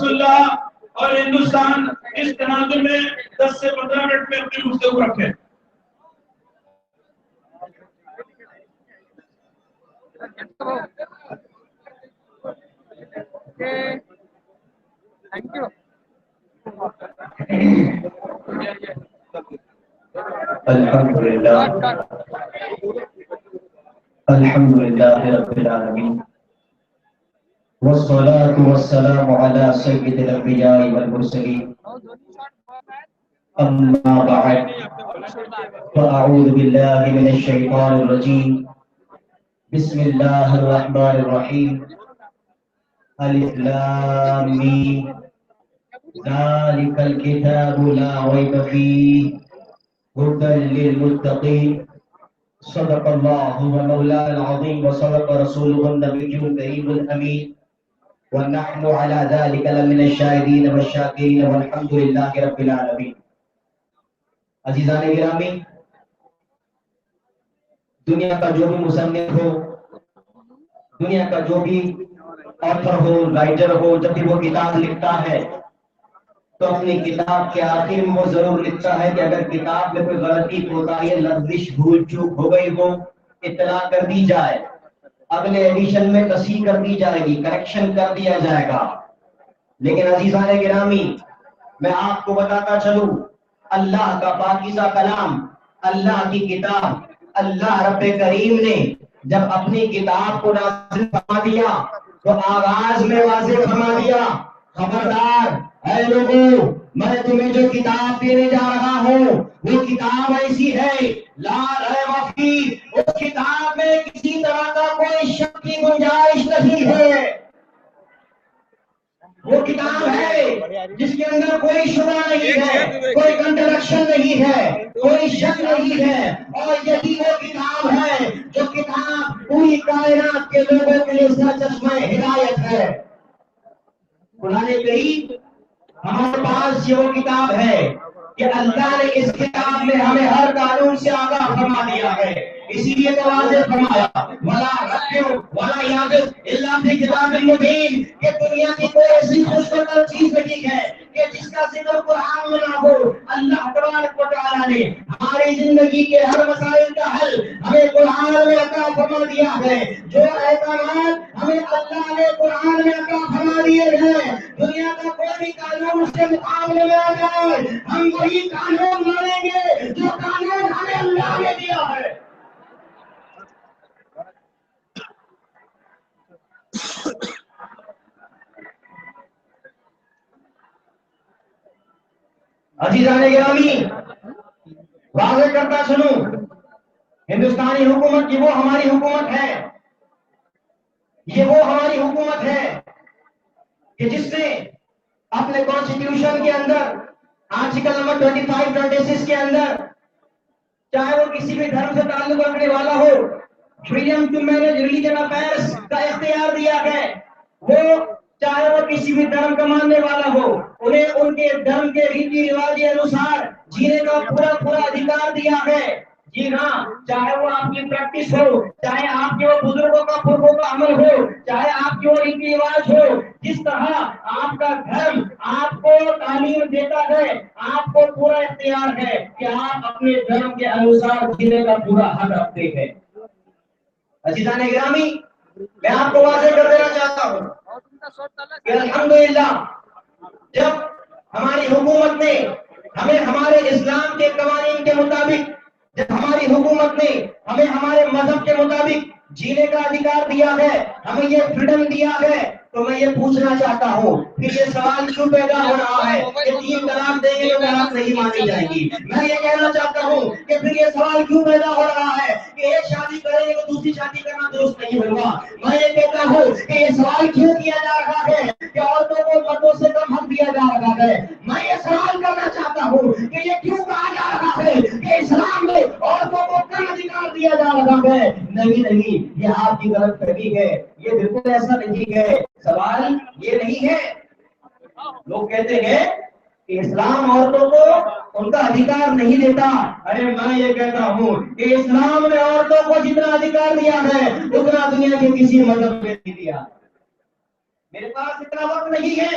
رسول اللہ اور ہندوستان اس تناظر میں 10 سے 15 منٹ میں اپنی گفتگو رکھیں. Thank you. الحمد لله رب العالمين والصلاة والسلام على سيد الأنبياء والمرسلين أما بعد فأعوذ بالله من الشيطان الرجيم بسم الله الرحمن الرحيم ألف لام ميم ذلك الكتاب لا ريب فيه هدى للمتقين صدق الله ومولانا العظيم وصدق رسوله النبي الكريم الأمين ونحن على ذلك لمن الشاهدين والشاكرين والحمد لله رب العالمين. عزیزان گرامی، دنیا کا جو بھی مصنف ہو، دنیا کا جو بھی آتھر ہو، رائٹر ہو، جب بھی وہ کتاب لکھتا ہے تو اپنی کتاب کے آخر میں وہ ضرور لکھتا ہے کہ اگر کتاب میں کوئی غلطی کوتاہی لفظ بھول چوک ہو گئی ہو اطلاع کر دی جائے، اگلے ایڈیشن میں تصحیح کر دی جائے گی، کریکشن کر دیا جائے گا. لیکن عزیزان گرامی، میں آپ کو بتاتا چلوں، اللہ کا پاکیزہ کلام، اللہ کی کتاب، اللہ رب کریم نے جب اپنی کتاب کو نازل فرما دیا تو آغاز میں واضح فرما دیا، خبردار اے لوگوں، میں تمہیں جو کتاب دینے جا رہا ہوں وہ کتاب ایسی ہے لا ریب فیہ، اس کتاب میں کسی طرح کا کوئی شک کی گنجائش نہیں ہے. وہ کتاب ہے جس کے اندر کوئی شبہ نہیں ہے، کوئی کنٹرڈکشن نہیں ہے، کوئی شک نہیں ہے، اور یہی وہ کتاب ہے جو کتاب پوری کائنات کے لوگوں کے لیے اس کا چشمہ ہدایت ہے. قرآن کریم ہمارے پاس یہ وہ کتاب ہے کہ اللہ نے اس کتاب میں ہمیں ہر قانون سے آگاہ فرما دیا ہے. اسی لیے تو واضح فرمایا وَلَا رَبِّهُ وَلَا يَعْبِدْ إِلَّا فِي كِتَابٍ مُبِينٍ، کہ دنیا کی کوئی ایسی خوشگوار چیز نہیں ہے کہ جس کا ذکر قرآن میں نہ ہو. اللہ تبارک و تعالیٰ نے ہماری زندگی کے ہر مسائل کا حل ہمیں قرآن میں عطا فرما دیا ہے. جو احکامات ہمیں اللہ نے قرآن میں عطا فرما دیے ہیں، دنیا کا کوئی بھی قانون اس کے مقابلے میں آ جائے ہم وہی قانون مانیں گے جو قانون ہمیں اللہ نے دیا ہے. عزیزان گرامی، واضح کرتا چلوں، ہندوستانی حکومت کی وہ ہماری حکومت ہے، یہ وہ ہماری حکومت ہے کہ جس نے اپنے کانسٹیٹیوشن کے اندر آرٹیکل نمبر 25-26 کے اندر چاہے وہ کسی بھی دھرم سے تعلق رکھنے والا ہو، freedom to manage religion affairs کا اختیار دیا ہے. وہ چاہے وہ کسی بھی دھرم کا ماننے والا ہو، انہیں ان کے دھرم کے ریتی رواج کے انوسار جینے کا پورا ادھیکار دیا ہے. جی ہاں، چاہے وہ آپ کی پریکٹس ہو، چاہے آپ کے وہ بزرگوں کا فرقوں کا عمل ہو، چاہے آپ کے وہ ریتی رواج ہو، جس طرح آپ کا دھرم آپ کو تعلیم دیتا ہے، آپ کو پورا اختیار ہے کہ آپ اپنے دھرم کے انوسار جینے کا پورا حق رکھتے ہیں. عزیزان گرامی، میں آپ کو واضح کر دینا چاہتا ہوں کہ الحمدللہ جب ہماری حکومت نے ہمیں ہمارے اسلام کے قوانین کے مطابق، جب ہماری حکومت نے ہمیں ہمارے مذہب کے مطابق جینے کا ادھیکار دیا ہے، ہمیں یہ فریڈم دیا ہے، تو میں یہ پوچھنا چاہتا ہوں کہ یہ سوال کیوں پیدا ہو رہا ہے کہ 3 طلاق دیں گے تو طلاق نہیں مانی جائے گی. میں یہ کہنا چاہتا ہوں کہ پھر یہ سوال کیوں پیدا ہو رہا ہے کہ ایک شادی کریں گے تو دوسری شادی کرنا درست نہیں ہوگا. میں یہ کہتا ہوں کہ یہ سوال کیوں کیا جا رہا ہے کہ عورتوں کو مردوں سے کم حق دیا جا رہا ہے. میں یہ سوال کرنا چاہتا ہوں کہ یہ کیوں کہا جا رہا ہے کہ اسلام میں عورتوں کو کم ادھیکار دیا جا رہا ہے. نہیں، یہ آپ کی غلط فہمی ہے، یہ بالکل ایسا نہیں ہے. سوال یہ نہیں ہے. لوگ کہتے ہیں کہ اسلام عورتوں کو ان کا ادھیکار نہیں دیتا. ارے میں یہ کہتا ہوں کہ اسلام نے عورتوں کو جتنا ادھیکار دیا ہے اتنا دنیا کے کسی مذہب نے نہیں دیا. میرے پاس اتنا وقت نہیں ہے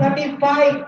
35,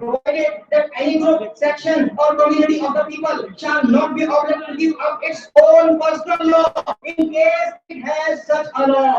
provided that any group, section or community of the people shall not be obliged to give up its own personal law in case it has such a law।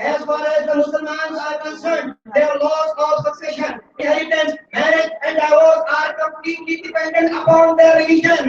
as far as the Muslims are concerned, their laws of succession, inheritance, marriage and divorce are completely dependent upon their religion।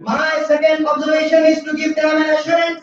My second observation is to give them an assurance।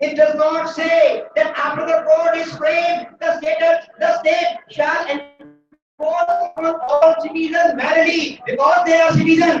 It does not say that after the code is framed, the state shall enforce on all citizens merely because they are citizens।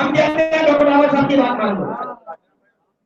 ہم کہتے ہیں doctor بابا صاحب کی بات مان لو.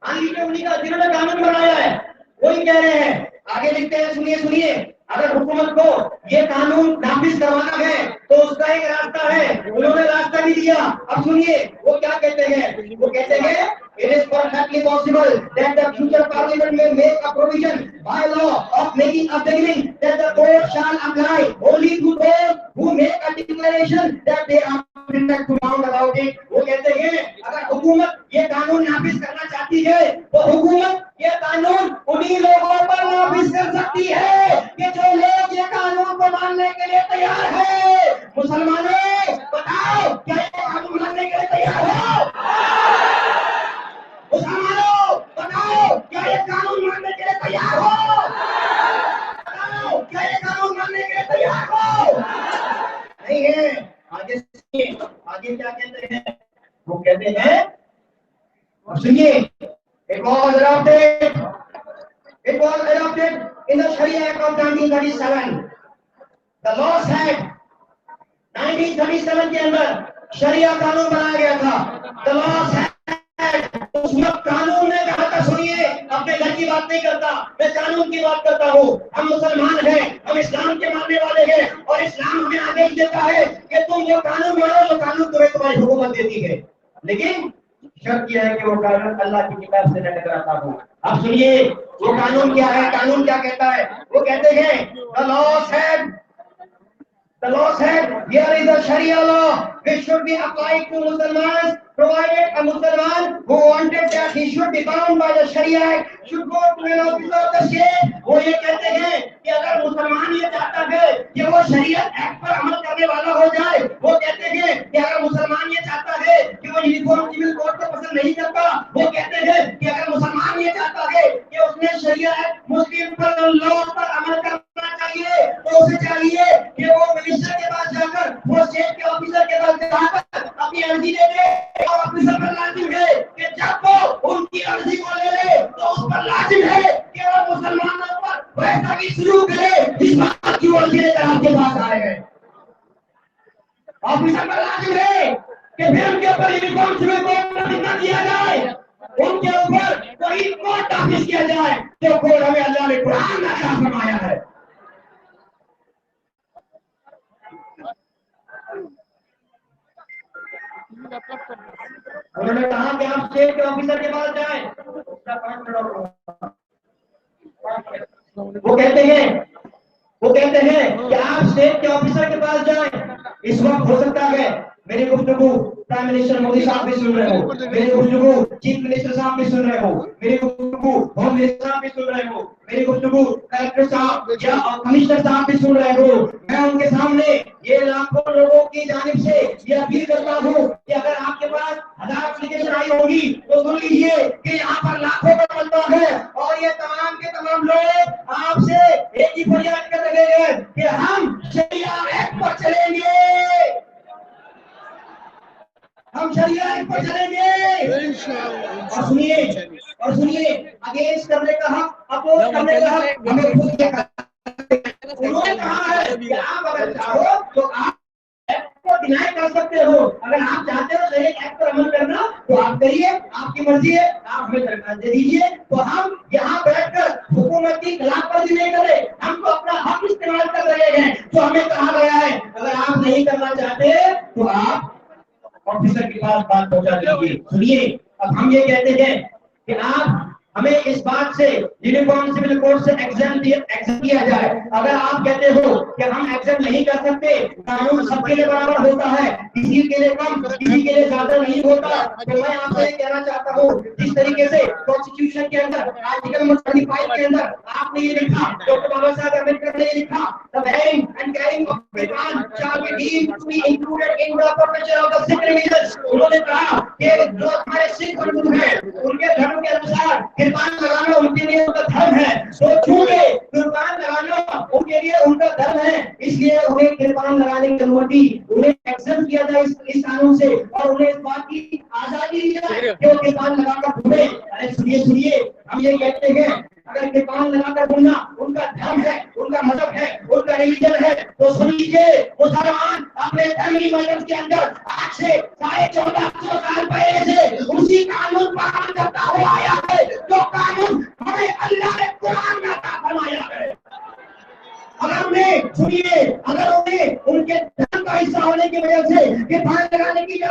مان لیجیے انہیں کا جنہوں نے قانون بنایا ہے وہی کہہ رہے ہیں. آگے لکھتے ہیں سنیے اگر حکومت کو یہ قانون نافذ کروانا ہے تو اس کا ایک راستہ ہے. انہوں نے راستہ بھی دیا. اب سنیے وہ کیا کہتے ہیں. وہ کہتے ہیں it is perfectly possible that the future parliament may make a provision by law of making a beginning that the court shall apply only to those who make a declaration that they are prepared to bound about it. وہ کہتے ہیں اگر حکومت یہ قانون نافذ کرنا چاہتی ہے تو حکومت یہ قانون انہی لوگوں پر نافذ کر سکتی ہے کہ جو لوگ یہ قانون کو ماننے کے لیے تیار ہے. مسلمانوں بتاؤ کیا یہ قانون ماننے کے لیے تیار ہو؟ مسلمانوں بتاؤ کیا یہ قانون ماننے کے لیے تیار ہو؟ بتاؤ کیا یہ قانون ماننے کے لیے تیار ہو؟ نہیں ہے. آگے سنیے آگے کیا کہتے ہیں. وہ کہتے ہیں سنیے it was adopted in the Sharia Act of 1937. The laws act 1937 کے اندر شریعہ قانون بنایا گیا تھا. The laws act اس وقت قانون نے کہا تھا سنیے اپنے گھر کی بات نہیں کرتا میں قانون کی بات کرتا ہوں. ہم مسلمان ہیں ہم اسلام کے ماننے والے ہیں اور اسلام ہمیں آدیش دیتا ہے کہ تم وہ قانون بناؤ جو قانون تمہیں تمہاری حکومت دیتی ہے. لیکن شرط یہ ہے کہ وہ قانون اللہ کی کتاب سے نہ ٹکراتا ہو. اب سنیے وہ قانون کیا ہے. قانون کیا کہتا ہے. وہ کہتے ہیں the law said here is a Sharia law which should be applied to Muslims provided a Muslim who wanted that he should be bound by the Sharia Act should go to an officer of the state. وہ یہ کہتے ہیں کہ اگر مسلمان یہ چاہتا ہے کہ وہ شریعت ایکٹ پر عمل کرنے والا ہو جائے. وہ کہتے ہیں کہ اگر مسلمان یہ چاہتا ہے کہ وہ یونیفارم سول کوڈ کو پسند نہیں کرتا. وہ کہتے ہیں کہ اگر مسلمان یہ چاہتا ہے کہ اس نے شریعت مسلم پر لا پر عمل کرنا چاہیے تو اسے چاہیے کہ وہ منسٹر کے پاس جا کر وہ اسٹیٹ کے آفیسر کے پاس جا کر اپنی عرضی دے دے. اور آفیسر پر لازم ہے کہ جب وہ ان کی عرضی کو لے لے تو اس پر لازم ہے کہ وہ مسلمانوں پر ویسا بھی شروع کرے جس بات کی وہ عرضی لے کر آپ کے پاس آئے ہیں. آفیسر پر لازم ہے کہ پھر ان کے اوپر یونیفارم سول کوڈ نہ دیا جائے. ان کے اوپر کوئی کوڈ نافذ کیا جائے جو کوڈ ہمیں اللہ نے قرآن میں عطا فرمایا ہے. انہوں نے کہا کہ آپ اسٹیٹ کے آفیسر کے پاس جائیں. وہ کہتے ہیں کہ آپ اسٹیٹ کے آفیسر کے پاس جائیں. اس وقت ہو سکتا ہے میری گفتگو پرائم منسٹر مودی صاحب بھی سن رہے ہو, میری گفتگو چیف منسٹر صاحب بھی سن رہے ہو, میری گفتگو ہوم منسٹر صاحب بھی سن رہے ہو, میری گفتگو کلکٹر صاحب یا کمشنر صاحب بھی سن رہے ہو. میں ان کے سامنے یہ لاکھوں لوگوں کی جانب سے یہ اپیل کرتا ہوں کہ اگر آپ کے پاس 1000 اپلیکیشن آئی ہوگی تو سن لیجیے کہ یہاں پر لاکھوں کا بندہ ہے اور یہ تمام کے تمام لوگ آپ سے ایک ہی فریاد کر رہے ہیں کہ ہم شریعہ ایکٹ پر چلیں گے. ہم شریعہ ایکٹ پر چلیں گے. اور سنیے اگینسٹ کرنے کا حق اپوز کرنے کا حق ہمیں خود کیا انہوں نے کہا ہے کہ آپ اگر چاہو تو آپ ایکٹ کو ڈینائی کر سکتے ہو. اگر آپ چاہتے ہو شریعہ ایکٹ پر عمل کرنا تو آپ کریے, آپ کی مرضی ہے, آپ ہمیں درخواست دے دیجیے. تو ہم یہاں بیٹھ کر حکومت کی خلاف ورزی نہیں کر رہے, ہم تو اپنا حق استعمال کر رہے ہیں جو ہمیں کہا گیا ہے. اگر آپ نہیں کرنا چاہتے تو آپ آفیسر کے پاس بات پہنچا دیجیے. سنیے اب ہم یہ کہتے ہیں کہ آپ ہمیں اس بات سے یونیفارم سول کوڈ سے ایگزامپٹ کیا جائے. اگر آپ کہتے ہو کہ ہم ایگزامپٹ نہیں کر سکتے, قانون سب کے لیے برابر ہوتا ہے, کسی کے لیے کم کسی کے لیے زیادہ نہیں ہوتا, تو میں آپ سے یہ کہنا چاہتا ہوں جس طریقے سے کانسٹیٹیوشن کے اندر آرٹیکل نمبر 35 کے اندر آپ نے یہ لکھا, ڈاکٹر بابا صاحب امبیڈکر نے یہ لکھا, the wearing and carrying of Quran shall be deemed to be included in the profession of the Sikh religion. انہوں نے کہا کہ جو ہمارے سکھ بندو ہیں ان کے دھرم کے انوسار قربان لگانا ان کے لیے ان کا دھرم ہے. تو چونکہ قربان لگانا ان کے لیے ان کا دھرم ہے اس لیے انہیں قربان لگانے کی انومتی انہیں ایکسپٹ کیا جائے اس قانون سے, اور انہیں اس بات کی آزادی دی جائے کہ وہ قربان لگا کر گھومے. ارے سنیے ہم یہ کہتے ہیں اگر قربان لگا کر گھومنا ان کا دھرم ہے, ان کا مذہب ہے, ان کا ریلیجن ہے, تو سن لیجیے مسلمان اپنے دھرمی مذہب کے اندر آج سے 1450 سال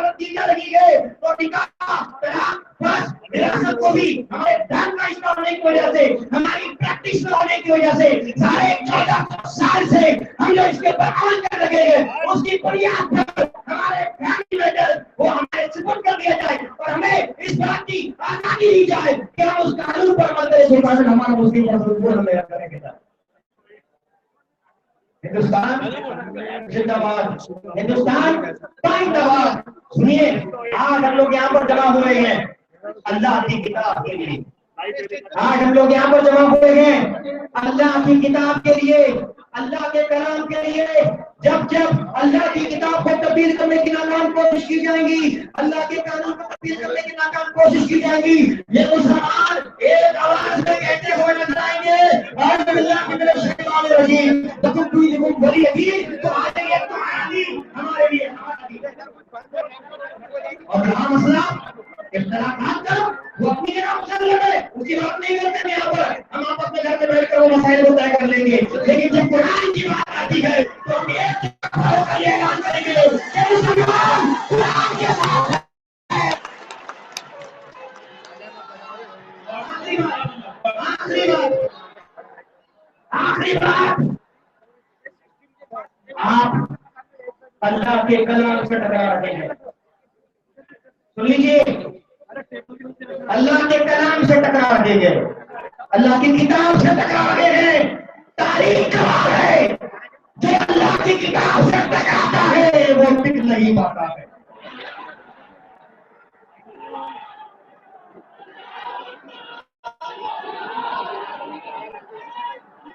اجازت دی جا رہی ہے تو نکاح بس وراثت کو بھی ہمارے دھرم کا حصہ ہونے کی وجہ سے ہماری پریکٹس میں ہونے کی وجہ سے سارے 14 سال سے ہم جو اس کے اوپر عمل کر رہے ہیں اس کی بنیاد پر ہمارے فیملی میٹر وہ ہمارے سپورٹ کر دیا جائے اور ہمیں اس بات کی آزادی دی جائے کہ ہم اس قانون پر عمل کریں جو قانون ہمارا مسلم مسلمان ہمیں کریں گے. ہندوستان زندہ باد، ہندوستان زندہ باد. سنیے آج ہم لوگ یہاں پر جمع ہوئے ہیں اللہ کی کتاب کے لیے. آج ہم لوگ یہاں پر جمع ہوئے ہیں اللہ کی کتاب کے لیے، اللہ کے کلام کے لیے. جب جب اللہ کی کتاب کو تبدیل کرنے کی ناکام کوشش کی جائیں گی، اللہ کے قانون کو تبدیل کرنے کی ناکام کوشش کی جائے گی، یہ مسلمان ایک آواز میں کہتے ہوئے نظر آئیں گے اعوذ باللہ من الشیطان الرجیم لکم دینکم ولی دین. تو آج یہ تمہارا دین ہمارے لیے ہمارا دین. اور رہا مسئلہ اختلافات کا، وہ اپنی جگہ مسئلہ لڑے، اس کی بات نہیں کرتے ہیں. یہاں پر ہم آپس میں گھر میں بیٹھ کر وہ مسائل کو طے کر لیں گے، لیکن جب قرآن کی بات آتی ہے تو ہم ایک ہو کر یہ اعلان کریں گے کہ مسلمان قرآن کے ساتھ ہیں. آخری بات آپ اللہ کے کلام سے ٹکرا رہے ہیں. سن لیجیے، اللہ کے کلام سے ٹکرا رہے ہیں، اللہ کی کتاب سے ٹکرا رہے ہیں. تاریخ گواہ ہے جو اللہ کی کتاب سے ٹکراتا ہے وہ ٹک نہیں پاتا ہے.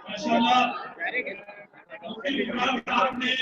ماشاءاللہ آپ نے